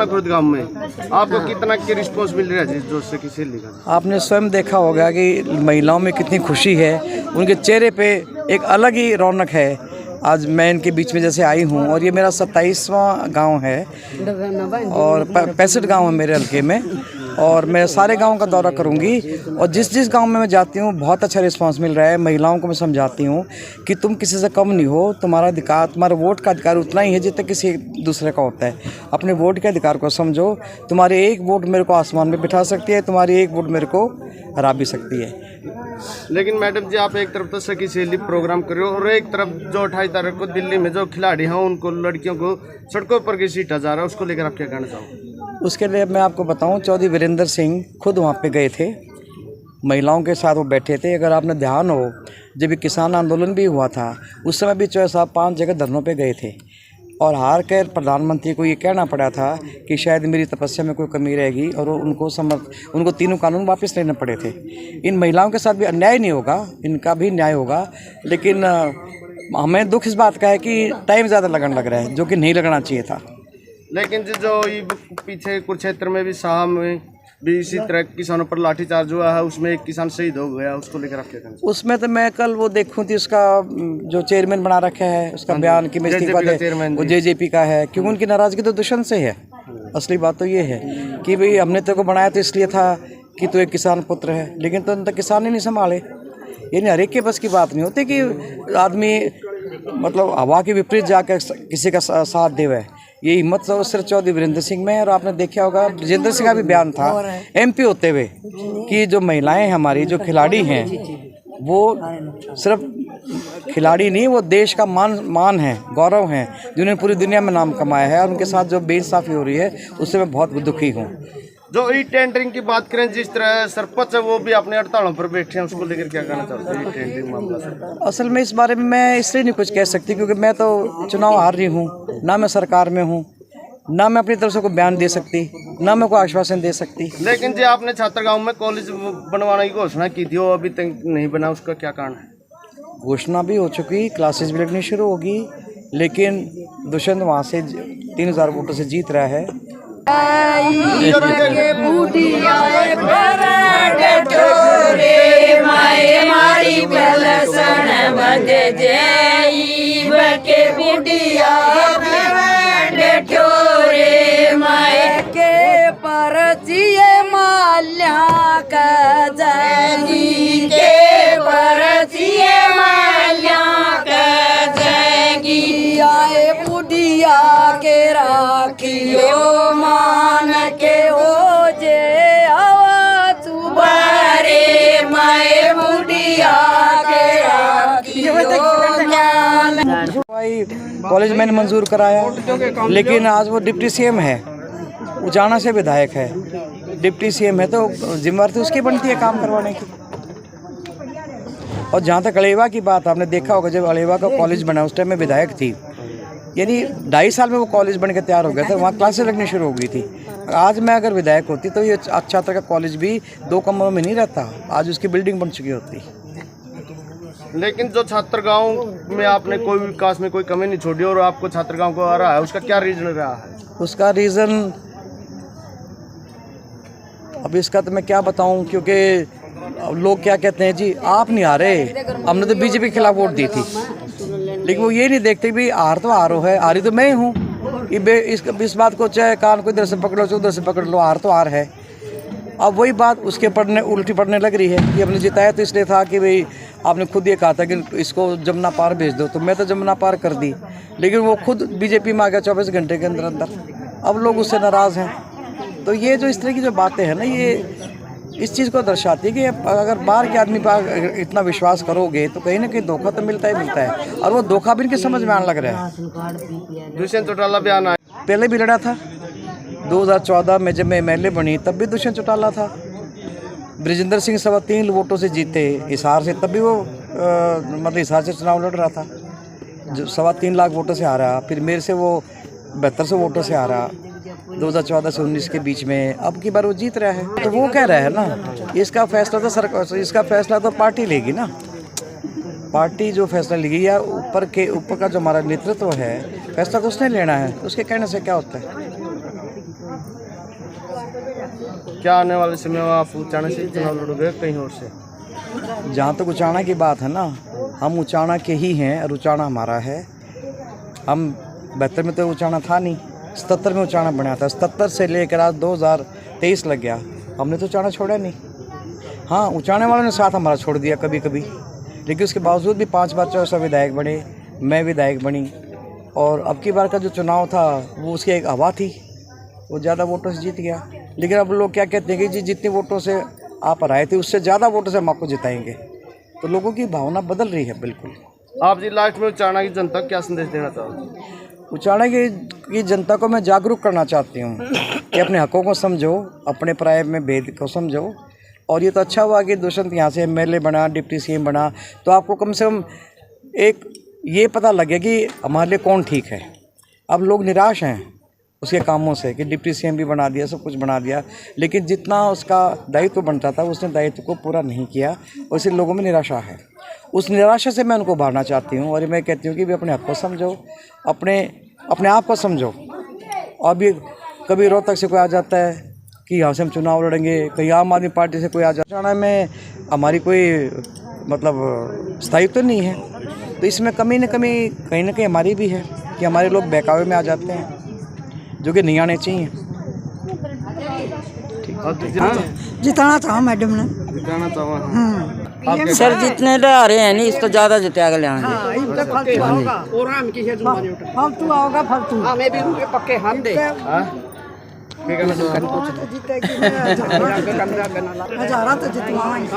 खुद गाँव में आपको कितना की रिस्पॉन्स मिल रहा है जो से किसी का? आपने स्वयं देखा होगा कि महिलाओं में कितनी खुशी है, उनके चेहरे पे एक अलग ही रौनक है। आज मैं इनके बीच में जैसे आई हूँ और ये मेरा 27वां गांव है और 65 गांव है मेरे हल्के में, और मैं सारे गांव का दौरा करूंगी और जिस जिस गांव में मैं जाती हूँ बहुत अच्छा रिस्पांस मिल रहा है। महिलाओं को मैं समझाती हूँ कि तुम किसी से कम नहीं हो, तुम्हारा अधिकार, तुम्हारे वोट का अधिकार उतना ही है जितना किसी दूसरे का होता है। अपने वोट के अधिकार को समझो। तुम्हारी एक वोट मेरे को आसमान में बिठा सकती है, तुम्हारी एक वोट मेरे को हरा भी सकती है। लेकिन मैडम जी, आप एक तरफ तो सखी सहेली प्रोग्राम कर रहे हो और एक तरफ जो 28 तारीख को दिल्ली में जो खिलाड़ी हैं उनको, लड़कियों को सड़कों पर घसीटा जा रहा है, उसको लेकर आप क्या कहना चाहोगे? उसके लिए मैं आपको बताऊं, चौधरी वीरेंद्र सिंह खुद वहाँ पे गए थे, महिलाओं के साथ वो बैठे थे। अगर आपने ध्यान हो, जब भी किसान आंदोलन भी हुआ था उस समय भी 4-5 जगह धरनों पे गए थे और हार कर प्रधानमंत्री को ये कहना पड़ा था कि शायद मेरी तपस्या में कोई कमी रहेगी और उनको तीनों कानून वापस लेने पड़े थे। इन महिलाओं के साथ भी अन्याय नहीं होगा, इनका भी न्याय होगा, लेकिन हमें दुख इस बात का है कि टाइम ज़्यादा लगने लग रहा है, जो कि नहीं लगना चाहिए था। लेकिन जो पीछे कुरुक्षेत्र में भी शाह में भी इसी तरह किसानों पर लाठीचार्ज हुआ है, उसमें एक किसान शहीद हो गया, उसको लेकर आप क्या कहना? उसमें तो मैं कल वो देखूं थी, उसका जो चेयरमैन बना रखा है उसका बयान कि मैं इस्तीफा दे, वो जेजेपी का है, क्योंकि उनकी नाराजगी तो दुष्यंत से है। असली बात तो ये है कि भाई हमने तेरे को बनाया तो इसलिए था कि तू एक किसान पुत्र है, लेकिन तो तो किसान ही नहीं संभाले। यानी हर एक के बस की बात नहीं होती कि आदमी मतलब हवा के विपरीत जाकर किसी का साथ देवे। ये हिम्मत तो सिर्फ चौधरी वीरेंद्र सिंह में है। और आपने देखा होगा ब्रजेंद्र सिंह का भी बयान था एमपी होते हुए कि जो महिलाएं हमारी जो खिलाड़ी हैं वो सिर्फ खिलाड़ी नहीं, वो देश का मान है, गौरव है, जिन्होंने पूरी दुनिया में नाम कमाया है। और उनके साथ जो बेइंसाफी हो रही है उससे मैं बहुत दुखी हूँ। जो ई टेंडरिंग की बात करें, जिस तरह सरपंच है वो भी अपने हड़तालों पर बैठे हैं, उसको लेकर क्या कहना चाहते हैं? टेंडरिंग मामला असल में इस बारे में मैं इसलिए नहीं कुछ कह सकती क्योंकि मैं तो चुनाव हार रही हूँ, ना मैं सरकार में हूँ, ना मैं अपनी तरफ से कोई बयान दे सकती, ना मैं कोई आश्वासन दे सकती। लेकिन जो आपने छात्रागांव में कॉलेज बनवाने की घोषणा की थी वो अभी तक नहीं बना, उसका क्या कारण है? घोषणा भी हो चुकी, क्लासेस भी लगनी शुरू होगी, लेकिन दुष्यंत वहाँ से 3000 वोटों से जीत रहा है। के राखियो मान के हो जे आवा तुबारे माए बुढ़िया के राखियो मान। कॉलेज मैंने मंजूर कराया, लेकिन आज वो डिप्टी सीएम है, उजाना से विधायक है, डिप्टी सीएम है तो जिम्मेदारी तो उसकी बनती है काम करवाने की। और जहाँ तक अलेवा की बात, आपने देखा होगा जब अलेवा का कॉलेज बना उस टाइम में विधायक थी, यानी 2.5 साल में वो कॉलेज बन के तैयार हो गया था, वहाँ क्लासेस लगनी शुरू हो गई थी। आज मैं अगर विधायक होती तो ये छात्र का कॉलेज भी 2 कमरों में नहीं रहता, आज उसकी बिल्डिंग बन चुकी होती। लेकिन जो छात्रगांव में आपने कोई विकास में कोई कमी नहीं छोड़ी और आपको छात्रगांव को आ रहा है, उसका क्या रीज़न रहा है? उसका रीज़न अब इसका तो मैं क्या बताऊं, क्योंकि लोग क्या कहते हैं जी आप नहीं आ रहे, हमने तो बीजेपी के खिलाफ वोट दी थी, लेकिन वो ये नहीं देखते भी हार तो हारो है, हारी तो मैं ही हूँ। इस बात को चाहे कान को इधर से पकड़ लो, उधर से पकड़ लो, हार तो हार है। अब वही बात उसके उल्टी पड़ने लग रही है कि हमने जिताया तो इसलिए था कि भाई आपने खुद ये कहा था कि इसको जमुना पार भेज दो, तो मैं तो जमुना पार कर दी, लेकिन वो खुद बीजेपी में आ गया 24 घंटे के अंदर। अब लोग उससे नाराज़ हैं। तो ये जो इस तरह की जो बातें हैं ना, ये इस चीज़ को दर्शाती है कि अगर बाहर के आदमी पर इतना विश्वास करोगे तो कहीं ना कहीं धोखा तो मिलता है, और वो धोखा भी इनके समझ में आने लग रहा है। दुष्यंत चौटाला भी आना पहले भी लड़ा था, 2014 में जब मैं MLA बनी तब भी दुष्यंत चौटाला था। ब्रजेंद्र सिंह 3.25 वोटों से जीते हिसार से, तब भी वो मतलब हिसार से चुनाव लड़ रहा था, जो 3.25 लाख वोटों से आ रहा। फिर मेरे से वो 7200 वोटों से आ रहा 2014 से 19 के बीच में। अब की बार वो जीत रहा है, तो वो कह रहा है ना, इसका फैसला तो पार्टी लेगी ना, पार्टी जो फैसला लेगी या ऊपर का जो हमारा नेतृत्व है, फैसला तो उसने लेना है, उसके कहने से क्या होता है। क्या आने वाले समय में आप उचाना से चुनाव लड़ोगे कहीं और से? जहाँ तक उचाना की बात है ना, हम उचाना के ही हैं और उचाना हमारा है। हम 72 में तो उचाना था नहीं, 77 में उचाना बना था। 77 से लेकर आज 2023 लग गया, हमने तो उचाना छोड़ा नहीं। हाँ, उचाने वालों ने साथ हमारा छोड़ दिया कभी कभी, लेकिन उसके बावजूद भी 5 बार चौसा विधायक बने, मैं विधायक बनी। और अब की बार का जो चुनाव था वो उसकी एक हवा थी, वो ज़्यादा वोटों से जीत गया। लेकिन अब लोग क्या कहते हैं कि जी जितने वोटों से आप हराए थे उससे ज़्यादा वोटों से हम आपको जिताएंगे। तो लोगों की भावना बदल रही है बिल्कुल। आप जी लास्ट में उचाना की जनता को क्या संदेश देना चाहोगे? उचाना की जनता को मैं जागरूक करना चाहती हूँ कि अपने हकों को समझो, अपने पराये में भेद को समझो। और ये तो अच्छा हुआ कि दुष्यंत यहाँ से MLA बना, डिप्टी CM बना, तो आपको कम से कम एक ये पता लगे कि हमारे लिए कौन ठीक है। अब लोग निराश हैं उसके कामों से कि डिप्टी CM भी बना दिया, सब कुछ बना दिया, लेकिन जितना उसका दायित्व बनता था उसने दायित्व को पूरा नहीं किया और इसलिए लोगों में निराशा है। उस निराशा से मैं उनको उभारना चाहती हूँ और मैं कहती हूँ कि भी अपने हक को समझो, अपने आप को समझो। और भी कभी रोहतक से कोई आ जाता है कि यहाँ से हम चुनाव लड़ेंगे, कहीं आम आदमी पार्टी से कोई आ जाता है, हरियाणा में हमारी कोई मतलब स्थायित्व तो नहीं है। तो इसमें कहीं ना कहीं हमारी भी है कि हमारे लोग बहकावे में आ जाते हैं जो कि नहीं आने चाहिए। जिताना था मैडम ने। जिताना चाहो? सर जितने ले आ रहे हैं नहीं, इस तो ज़्यादा जितेगा ले आएंगे। फालतू आओगा फालतू। क्या कहना चाहोगे? हजारा तो जितवाएंगे।